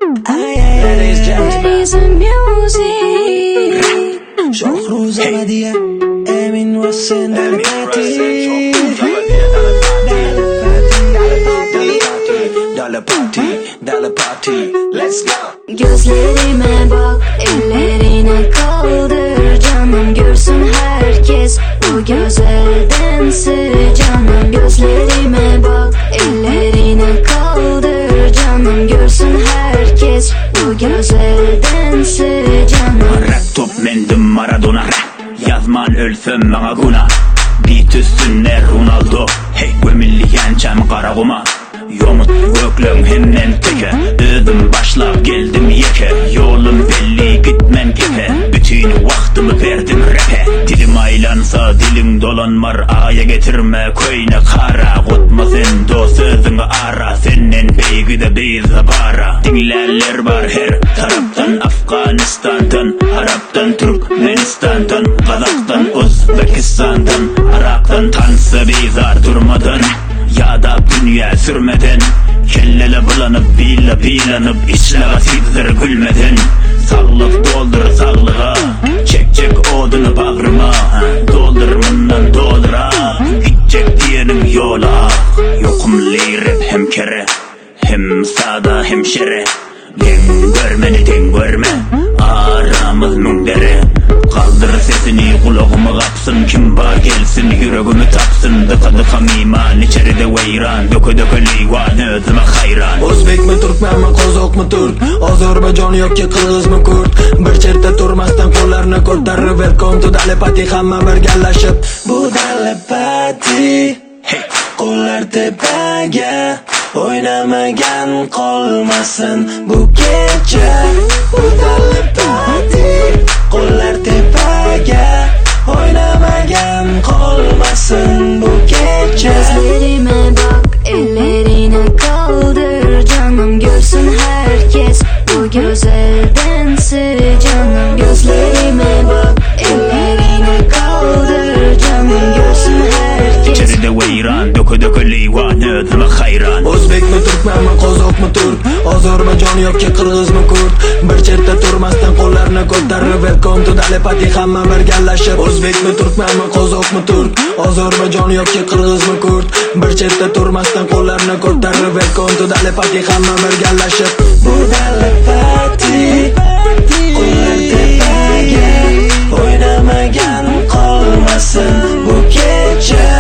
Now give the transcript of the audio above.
That is a music. Shohruz Abadiya, Emin Wasin Dalapati. Dalapati, let's go. Gözlerime bak, ellerine kaldır canım, görsün herkes bu güzel dansı canım. Gözlerime bak, ellerine kaldır canım, görsün herkes bu güzel dansı canım. Rap top mendim Maradona, yazman ölsem bana guna. Beat üstünde Ronaldo, hey gömülliyen kara kuma. Yomut göklüm hemen teke, ödüm başlap geldim yeke. Yolum belli gitmen gepe, bütün vaktimi verdim rap'e. Dilim aylansa dilim dolanmar, aya getirme koyne kara. Kutma sen do sözünü ara, senin beygide bize para. Dinlerler var her taraftan, Afganistan'dan, Arap'tan, Türkmenistan'dan, Kazak'tan, Özbekistan'dan, Irak'tan. Tansa bizar durmadan, ya da dünya sürmeden, kellele bulanıp bilanıp işlere sizdir gülmeden. Sağlık doldur sağlığa, çek odunu bağrıma, doldur bundan doldura, gidecek diyenim yola. Yokum lirik hem kere, hem sağda hem şere. Den görmeni den görme, aramız mündere. Kaldır sesini kulağıma kapsın, kim var gelsin yüreğimi tapsın. Dıka miman içeride veyran, döke livan özüme hayran. O'zbek mi, Türkmen mi, Qozoq mi, Türk, Ozarbayjon yoki Qirg'iz mi, Kurd. Bir cherta turmasdan qo'llarni ko'tarib, welcome to Dalapati, hamma birgalashib. Bu Dalapati, qo'llar tepaga, oynamagan qolmasin bu kecha. Bu Dalapati, qo'llar tepaga, oynamagan qolmasin bu kecha. Gözlerime bak, ellerine kaldır canım, görsün herkes bu güzel dansı canım. Gözlerime bak, ellerine kaldır canım, görsün herkes. İçeride veyran, döke livan özüme hayran. O'zbek mi, Türkmen mi, Qozoq mi, Türk, Ozarbayjon yoki Qirg'iz mi, Kurd. Bir cherta turmasdan qo'llarni ko'tarib, welcome to Dalapati, hamma birgalashib. O'zbek mi, Türkmen mi, Qozoq mi, Türk, Ozarbayjon yoki Qirg'iz mi, Kurd. Bir cherta turmasdan qo'llarni ko'tarib, welcome to Dalapati, hamma birgalashib. Bu Dalapati, qo'llar tepaga, oynamagan qolmasin bu kecha.